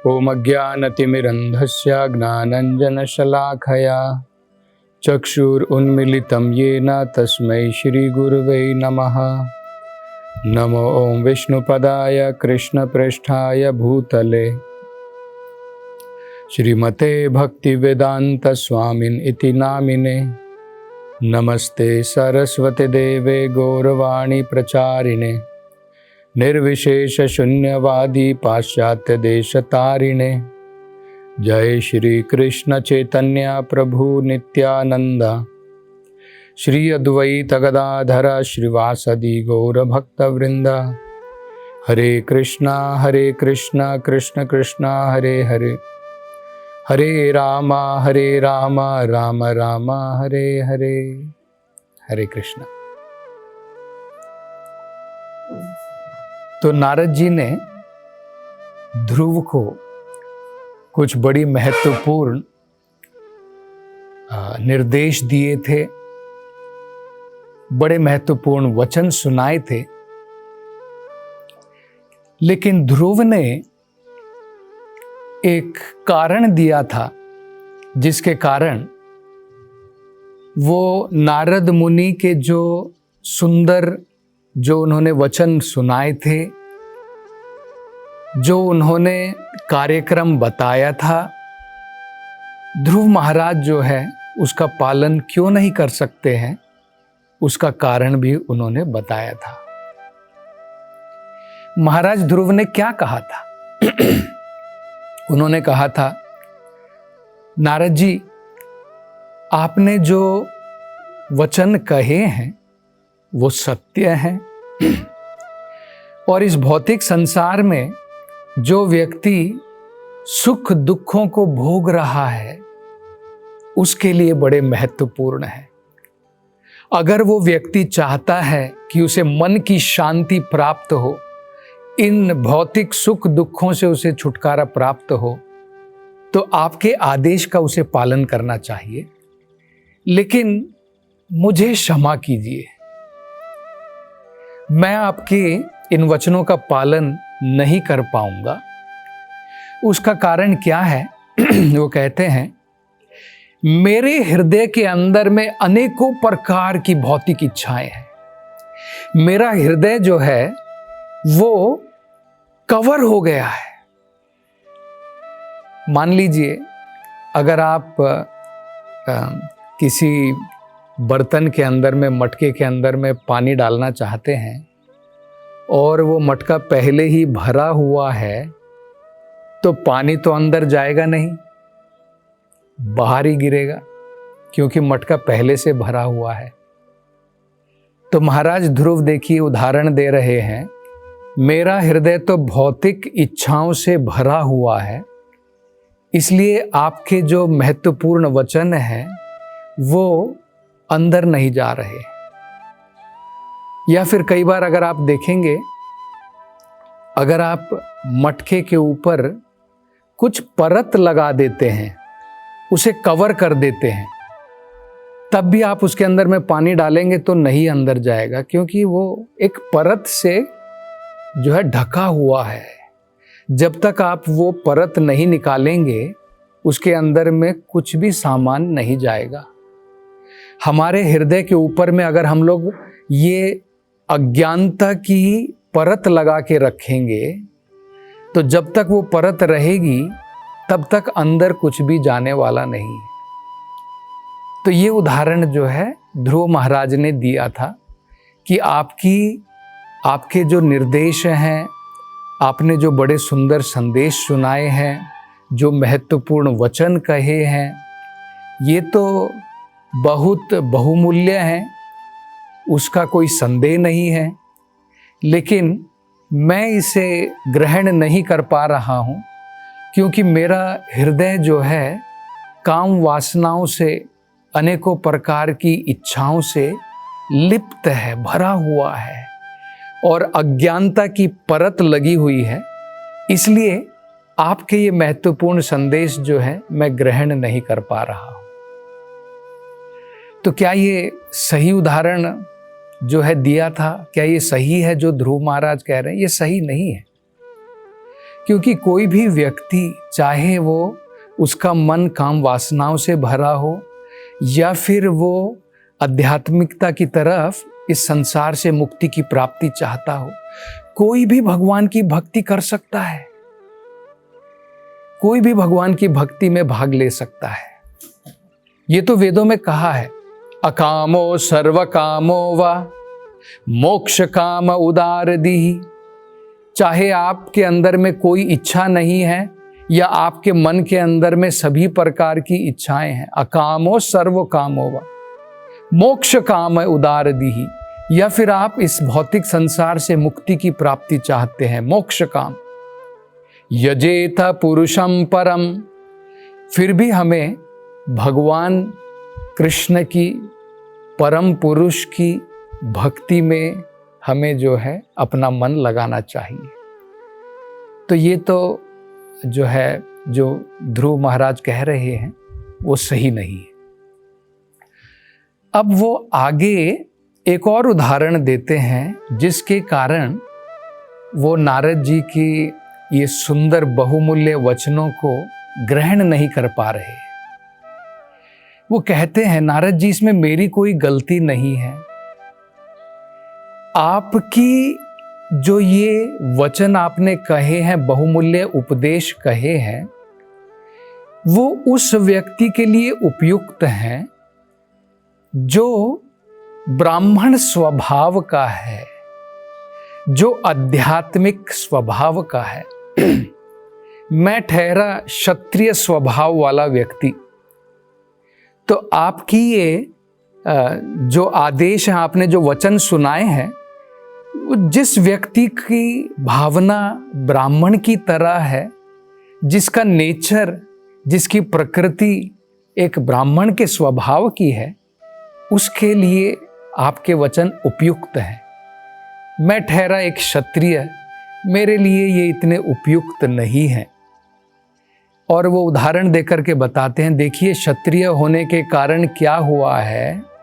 ॐ अज्ञानतिमिरन्धस्य ज्ञानाञ्जनशलाखया चक्षुरुन्मीलितं येन तस्मै श्रीगुरुवे नमः। नमो ॐ विष्णुपदाय कृष्णप्रेष्ठाय भूतले श्रीमते भक्तिवेदान्तस्वामिन् इति नामिने। नमस्ते सरस्वती देवे गौरवाणी प्रचारिणे निर्विशेष शून्यवादी पाश्चात्य देशतारिणे। जय श्री कृष्ण चैतन्य प्रभु नित्यानंद श्री अद्वैत गदाधर श्रीवासदि गौर भक्तवृंद। हरे कृष्णा कृष्ण कृष्ण हरे हरे, हरे राम राम राम हरे हरे। हरे कृष्ण। तो नारद जी ने ध्रुव को कुछ बड़ी महत्वपूर्ण निर्देश दिए थे, बड़े महत्वपूर्ण वचन सुनाए थे, लेकिन ध्रुव ने एक कारण दिया था जिसके कारण वो नारद मुनि के जो सुंदर जो उन्होंने वचन सुनाए थे, जो उन्होंने कार्यक्रम बताया था, ध्रुव महाराज जो है उसका पालन क्यों नहीं कर सकते हैं, उसका कारण भी उन्होंने बताया था। महाराज ध्रुव ने क्या कहा था? उन्होंने कहा था, नारद जी आपने जो वचन कहे हैं वो सत्य है, और इस भौतिक संसार में जो व्यक्ति सुख दुखों को भोग रहा है उसके लिए बड़े महत्वपूर्ण है। अगर वो व्यक्ति चाहता है कि उसे मन की शांति प्राप्त हो, इन भौतिक सुख दुखों से उसे छुटकारा प्राप्त हो, तो आपके आदेश का उसे पालन करना चाहिए। लेकिन मुझे क्षमा कीजिए, मैं आपके इन वचनों का पालन नहीं कर पाऊंगा। उसका कारण क्या है? वो कहते हैं, मेरे हृदय के अंदर में अनेकों प्रकार की भौतिक इच्छाएं हैं। मेरा हृदय जो है वो कवर हो गया है। मान लीजिए अगर आप किसी बर्तन के अंदर में, मटके के अंदर में पानी डालना चाहते हैं और वो मटका पहले ही भरा हुआ है, तो पानी तो अंदर जाएगा नहीं, बाहर ही गिरेगा, क्योंकि मटका पहले से भरा हुआ है। तो महाराज ध्रुव देखिए उदाहरण दे रहे हैं, मेरा हृदय तो भौतिक इच्छाओं से भरा हुआ है, इसलिए आपके जो महत्वपूर्ण वचन हैं वो अंदर नहीं जा रहे। या फिर कई बार अगर आप देखेंगे, अगर आप मटके के ऊपर कुछ परत लगा देते हैं, उसे कवर कर देते हैं, तब भी आप उसके अंदर में पानी डालेंगे तो नहीं अंदर जाएगा, क्योंकि वो एक परत से जो है ढका हुआ है। जब तक आप वो परत नहीं निकालेंगे उसके अंदर में कुछ भी सामान नहीं जाएगा। हमारे हृदय के ऊपर में अगर हम लोग ये अज्ञानता की परत लगा के रखेंगे, तो जब तक वो परत रहेगी तब तक अंदर कुछ भी जाने वाला नहीं। तो ये उदाहरण जो है ध्रुव महाराज ने दिया था कि आपके जो निर्देश हैं, आपने जो बड़े सुंदर संदेश सुनाए हैं, जो महत्वपूर्ण वचन कहे हैं, ये तो बहुत बहुमूल्य हैं, उसका कोई संदेह नहीं है, लेकिन मैं इसे ग्रहण नहीं कर पा रहा हूँ, क्योंकि मेरा हृदय जो है काम वासनाओं से, अनेकों प्रकार की इच्छाओं से लिप्त है, भरा हुआ है, और अज्ञानता की परत लगी हुई है। इसलिए आपके ये महत्वपूर्ण संदेश जो है मैं ग्रहण नहीं कर पा रहा हूँ। तो क्या ये सही उदाहरण जो है दिया था, क्या ये सही है जो ध्रुव महाराज कह रहे हैं? ये सही नहीं है। क्योंकि कोई भी व्यक्ति, चाहे वो उसका मन काम वासनाओं से भरा हो या फिर वो आध्यात्मिकता की तरफ, इस संसार से मुक्ति की प्राप्ति चाहता हो, कोई भी भगवान की भक्ति कर सकता है, कोई भी भगवान की भक्ति में भाग ले सकता है। ये तो वेदों में कहा है, अकामो सर्व कामो वा मोक्ष काम उदार दी। चाहे आपके अंदर में कोई इच्छा नहीं है या आपके मन के अंदर में सभी प्रकार की इच्छाएं हैं, अकामो सर्व कामो वा मोक्ष काम उदार दी, या फिर आप इस भौतिक संसार से मुक्ति की प्राप्ति चाहते हैं, मोक्ष काम। यजेत पुरुषम परम, फिर भी हमें भगवान कृष्ण की, परम पुरुष की भक्ति में हमें जो है अपना मन लगाना चाहिए। तो ये तो जो है, जो ध्रुव महाराज कह रहे हैं वो सही नहीं है। अब वो आगे एक और उदाहरण देते हैं जिसके कारण वो नारद जी की ये सुंदर बहुमूल्य वचनों को ग्रहण नहीं कर पा रहे। वो कहते हैं, नारद जी इसमें मेरी कोई गलती नहीं है, आपकी जो ये वचन आपने कहे हैं, बहुमूल्य उपदेश कहे हैं, वो उस व्यक्ति के लिए उपयुक्त हैं जो ब्राह्मण स्वभाव का है, जो आध्यात्मिक स्वभाव का है। मैं ठहरा क्षत्रिय स्वभाव वाला व्यक्ति, तो आपकी ये जो आदेश है, आपने जो वचन सुनाए हैं, जिस व्यक्ति की भावना ब्राह्मण की तरह है, जिसका नेचर, जिसकी प्रकृति एक ब्राह्मण के स्वभाव की है, उसके लिए आपके वचन उपयुक्त हैं। मैं ठहरा एक क्षत्रिय, मेरे लिए ये इतने उपयुक्त नहीं हैं। और वो उदाहरण देकर के बताते हैं, देखिए क्षत्रिय होने के कारण क्या हुआ है,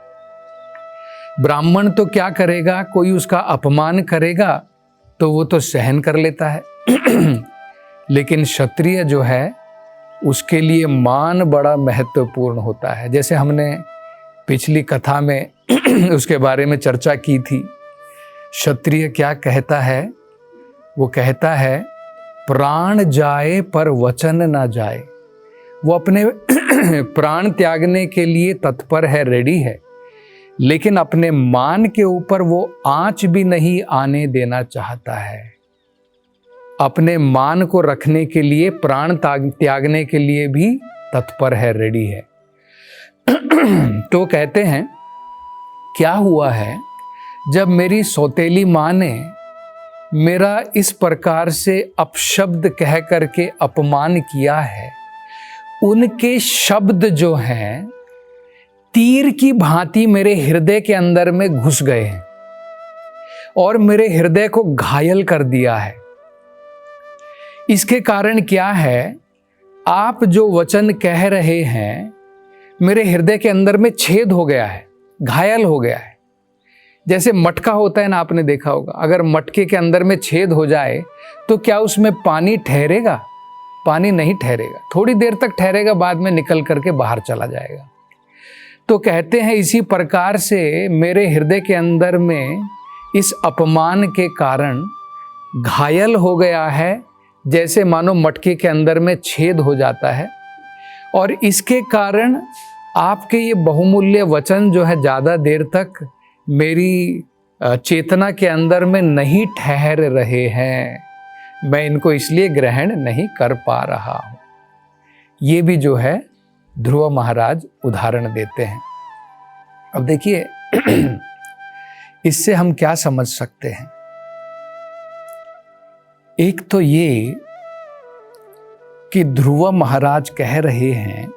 ब्राह्मण तो क्या करेगा, कोई उसका अपमान करेगा तो वो तो सहन कर लेता है लेकिन क्षत्रिय जो है उसके लिए मान बड़ा महत्वपूर्ण होता है। जैसे हमने पिछली कथा में उसके बारे में चर्चा की थी। क्षत्रिय क्या कहता है, वो कहता है प्राण जाए पर वचन ना जाए। वो अपने प्राण त्यागने के लिए तत्पर है, रेडी है, लेकिन अपने मान के ऊपर वो आंच भी नहीं आने देना चाहता है। अपने मान को रखने के लिए, प्राण त्यागने के लिए भी तत्पर है, रेडी है। तो कहते हैं क्या हुआ है, जब मेरी सौतेली माँ ने मेरा इस प्रकार से अपशब्द कह करके अपमान किया है, उनके शब्द जो हैं तीर की भांति मेरे हृदय के अंदर में घुस गए हैं और मेरे हृदय को घायल कर दिया है। इसके कारण क्या है, आप जो वचन कह रहे हैं मेरे हृदय के अंदर में छेद हो गया है, घायल हो गया है। जैसे मटका होता है ना, आपने देखा होगा, अगर मटके के अंदर में छेद हो जाए तो क्या उसमें पानी ठहरेगा? पानी नहीं ठहरेगा, थोड़ी देर तक ठहरेगा, बाद में निकल करके बाहर चला जाएगा। तो कहते हैं इसी प्रकार से मेरे हृदय के अंदर में इस अपमान के कारण घायल हो गया है, जैसे मानो मटके के अंदर में छेद हो जाता है। और इसके कारण आपके ये बहुमूल्य वचन जो है ज़्यादा देर तक मेरी चेतना के अंदर में नहीं ठहर रहे हैं, मैं इनको इसलिए ग्रहण नहीं कर पा रहा हूँ। ये भी जो है ध्रुव महाराज उदाहरण देते हैं। अब देखिए इससे हम क्या समझ सकते हैं। एक तो ये कि ध्रुव महाराज कह रहे हैं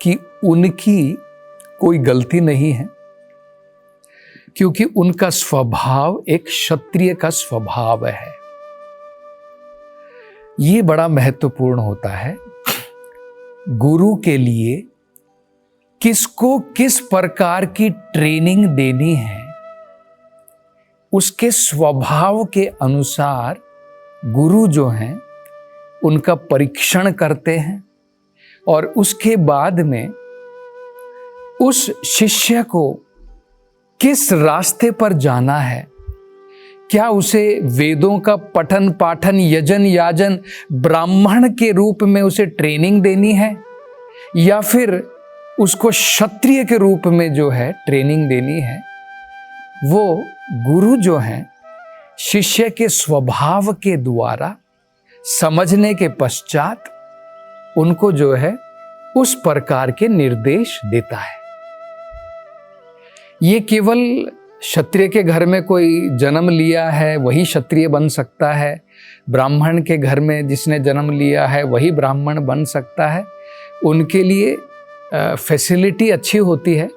कि उनकी कोई गलती नहीं है, क्योंकि उनका स्वभाव एक क्षत्रिय का स्वभाव है। ये बड़ा महत्वपूर्ण होता है गुरु के लिए, किसको किस प्रकार की ट्रेनिंग देनी है, उसके स्वभाव के अनुसार गुरु जो हैं उनका परीक्षण करते हैं और उसके बाद में उस शिष्य को किस रास्ते पर जाना है, क्या उसे वेदों का पठन पाठन यजन याजन ब्राह्मण के रूप में उसे ट्रेनिंग देनी है, या फिर उसको क्षत्रिय के रूप में जो है ट्रेनिंग देनी है, वो गुरु जो हैं शिष्य के स्वभाव के द्वारा समझने के पश्चात उनको जो है उस प्रकार के निर्देश देता है। ये केवल क्षत्रिय के घर में कोई जन्म लिया है वही क्षत्रिय बन सकता है, ब्राह्मण के घर में जिसने जन्म लिया है वही ब्राह्मण बन सकता है, उनके लिए फैसिलिटी अच्छी होती है,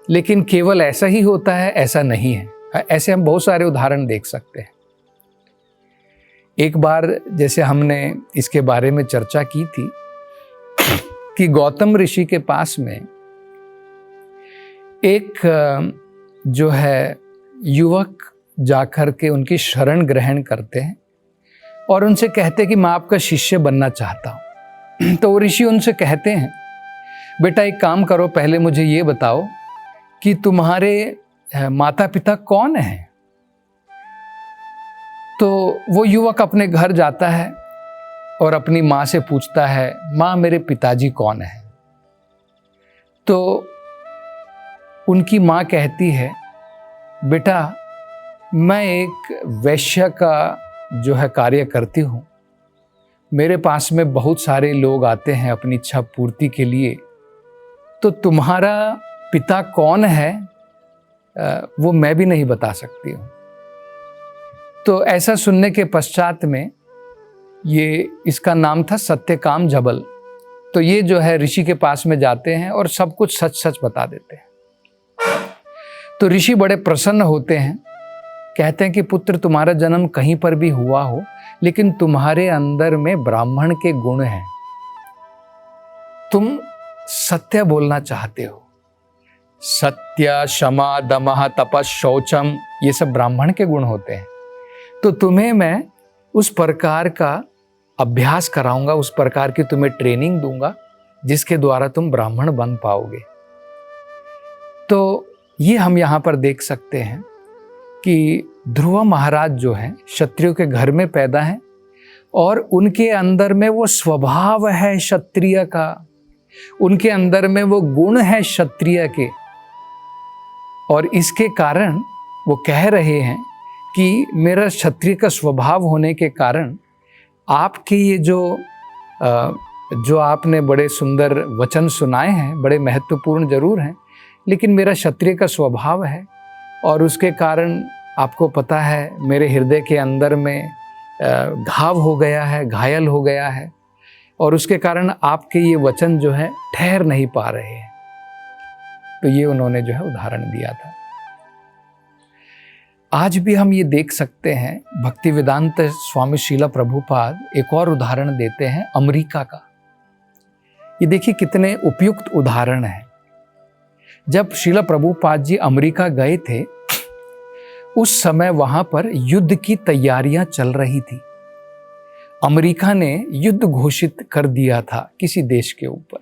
लेकिन केवल ऐसा ही होता है ऐसा नहीं है। ऐसे हम बहुत सारे उदाहरण देख सकते हैं। एक बार जैसे हमने इसके बारे में चर्चा की थी कि गौतम ऋषि के पास में एक जो है युवक जाकर के उनकी शरण ग्रहण करते हैं और उनसे कहते हैं कि मैं आपका शिष्य बनना चाहता हूँ। तो वो ऋषि उनसे कहते हैं, बेटा एक काम करो, पहले मुझे ये बताओ कि तुम्हारे माता पिता कौन हैं। तो वो युवक अपने घर जाता है और अपनी माँ से पूछता है, माँ मेरे पिताजी कौन हैं। तो उनकी माँ कहती है, बेटा मैं एक वैश्य का जो है कार्य करती हूँ, मेरे पास में बहुत सारे लोग आते हैं अपनी इच्छा पूर्ति के लिए, तो तुम्हारा पिता कौन है वो मैं भी नहीं बता सकती हूँ। तो ऐसा सुनने के पश्चात में ये इसका नाम था सत्यकाम जबल। तो ये जो है ऋषि के पास में जाते हैं और सब कुछ सच सच बता देते हैं। तो ऋषि बड़े प्रसन्न होते हैं, कहते हैं कि पुत्र तुम्हारा जन्म कहीं पर भी हुआ हो, लेकिन तुम्हारे अंदर में ब्राह्मण के गुण हैं, तुम सत्य बोलना चाहते हो। सत्य क्षमा दमः तपस् शौचम ये सब ब्राह्मण के गुण होते हैं। तो तुम्हें मैं उस प्रकार का अभ्यास कराऊंगा, उस प्रकार की तुम्हें ट्रेनिंग दूंगा जिसके द्वारा तुम ब्राह्मण बन पाओगे। तो ये हम यहाँ पर देख सकते हैं कि ध्रुव महाराज जो हैं क्षत्रियों के घर में पैदा हैं और उनके अंदर में वो स्वभाव है क्षत्रिय का, उनके अंदर में वो गुण है क्षत्रिय के, और इसके कारण वो कह रहे हैं कि मेरा क्षत्रिय का स्वभाव होने के कारण आपके ये जो आपने बड़े सुंदर वचन सुनाए हैं, बड़े महत्वपूर्ण जरूर हैं, लेकिन मेरा क्षत्रिय का स्वभाव है और उसके कारण आपको पता है मेरे हृदय के अंदर में घाव हो गया है, घायल हो गया है, और उसके कारण आपके ये वचन जो है ठहर नहीं पा रहे हैं। तो ये उन्होंने जो है उदाहरण दिया था। आज भी हम ये देख सकते हैं, भक्ति वेदांत स्वामी श्रील प्रभुपाद एक और उदाहरण देते हैं अमेरिका का। ये देखिए कितने उपयुक्त उदाहरण है। जब श्रील प्रभुपाद जी अमेरिका गए थे उस समय वहां पर युद्ध की तैयारियां चल रही थी। अमेरिका ने युद्ध घोषित कर दिया था किसी देश के ऊपर।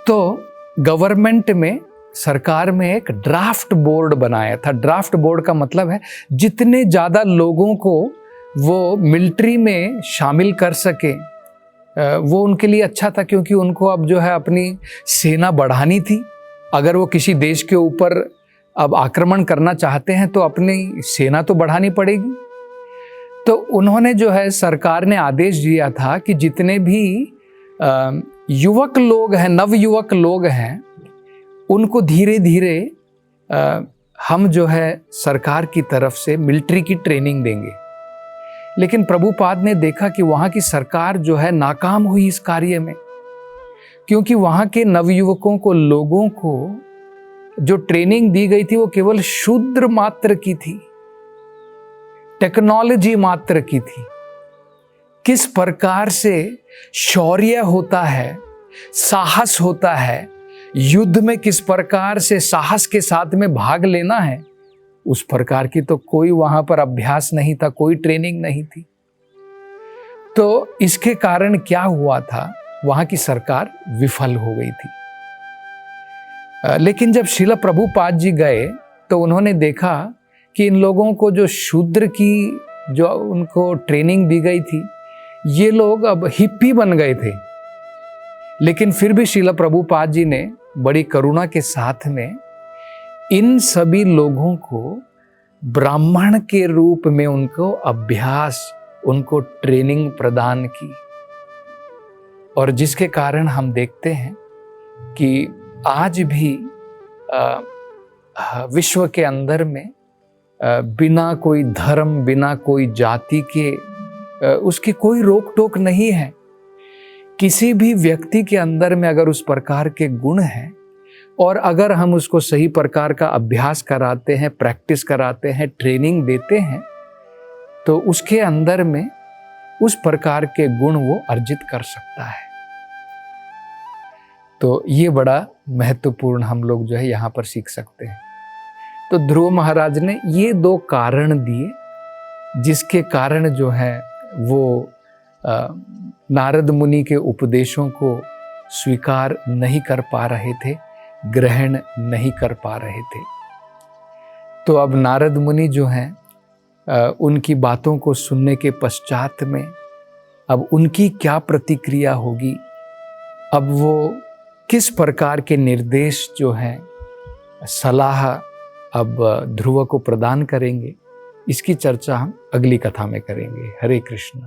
तो गवर्नमेंट में, सरकार में एक ड्राफ्ट बोर्ड बनाया था। ड्राफ्ट बोर्ड का मतलब है जितने ज़्यादा लोगों को वो मिलिट्री में शामिल कर सके वो उनके लिए अच्छा था, क्योंकि उनको अब जो है अपनी सेना बढ़ानी थी। अगर वो किसी देश के ऊपर अब आक्रमण करना चाहते हैं तो अपनी सेना तो बढ़ानी पड़ेगी। तो उन्होंने जो है, सरकार ने आदेश दिया था कि जितने भी युवक लोग हैं, नवयुवक लोग हैं, उनको धीरे धीरे हम जो है सरकार की तरफ से मिलिट्री की ट्रेनिंग देंगे। लेकिन प्रभुपाद ने देखा कि वहाँ की सरकार जो है नाकाम हुई इस कार्य में, क्योंकि वहाँ के नवयुवकों को, लोगों को जो ट्रेनिंग दी गई थी वो केवल शूद्र मात्र की थी, टेक्नोलॉजी मात्र की थी। किस प्रकार से शौर्य होता है, साहस होता है, युद्ध में किस प्रकार से साहस के साथ में भाग लेना है, उस प्रकार की तो कोई वहां पर अभ्यास नहीं था, कोई ट्रेनिंग नहीं थी। तो इसके कारण क्या हुआ था, वहां की सरकार विफल हो गई थी। लेकिन जब श्रील प्रभुपाद जी गए तो उन्होंने देखा कि इन लोगों को जो शूद्र की जो उनको ट्रेनिंग दी गई थी, ये लोग अब हिप्पी बन गए थे। लेकिन फिर भी श्रील प्रभुपाद जी ने बड़ी करुणा के साथ में इन सभी लोगों को ब्राह्मण के रूप में उनको अभ्यास, उनको ट्रेनिंग प्रदान की, और जिसके कारण हम देखते हैं कि आज भी विश्व के अंदर में बिना कोई धर्म, बिना कोई जाति के उसकी कोई रोक टोक नहीं है। किसी भी व्यक्ति के अंदर में अगर उस प्रकार के गुण हैं और अगर हम उसको सही प्रकार का अभ्यास कराते हैं, प्रैक्टिस कराते हैं, ट्रेनिंग देते हैं, तो उसके अंदर में उस प्रकार के गुण वो अर्जित कर सकता है। तो ये बड़ा महत्वपूर्ण हम लोग जो है यहाँ पर सीख सकते हैं। तो ध्रुव महाराज ने ये 2 कारण दिए जिसके कारण जो है वो नारद मुनि के उपदेशों को स्वीकार नहीं कर पा रहे थे, ग्रहण नहीं कर पा रहे थे। तो अब नारद मुनि जो हैं उनकी बातों को सुनने के पश्चात में अब उनकी क्या प्रतिक्रिया होगी, अब वो किस प्रकार के निर्देश जो हैं, सलाह अब ध्रुव को प्रदान करेंगे, इसकी चर्चा हम अगली कथा में करेंगे। हरे कृष्ण।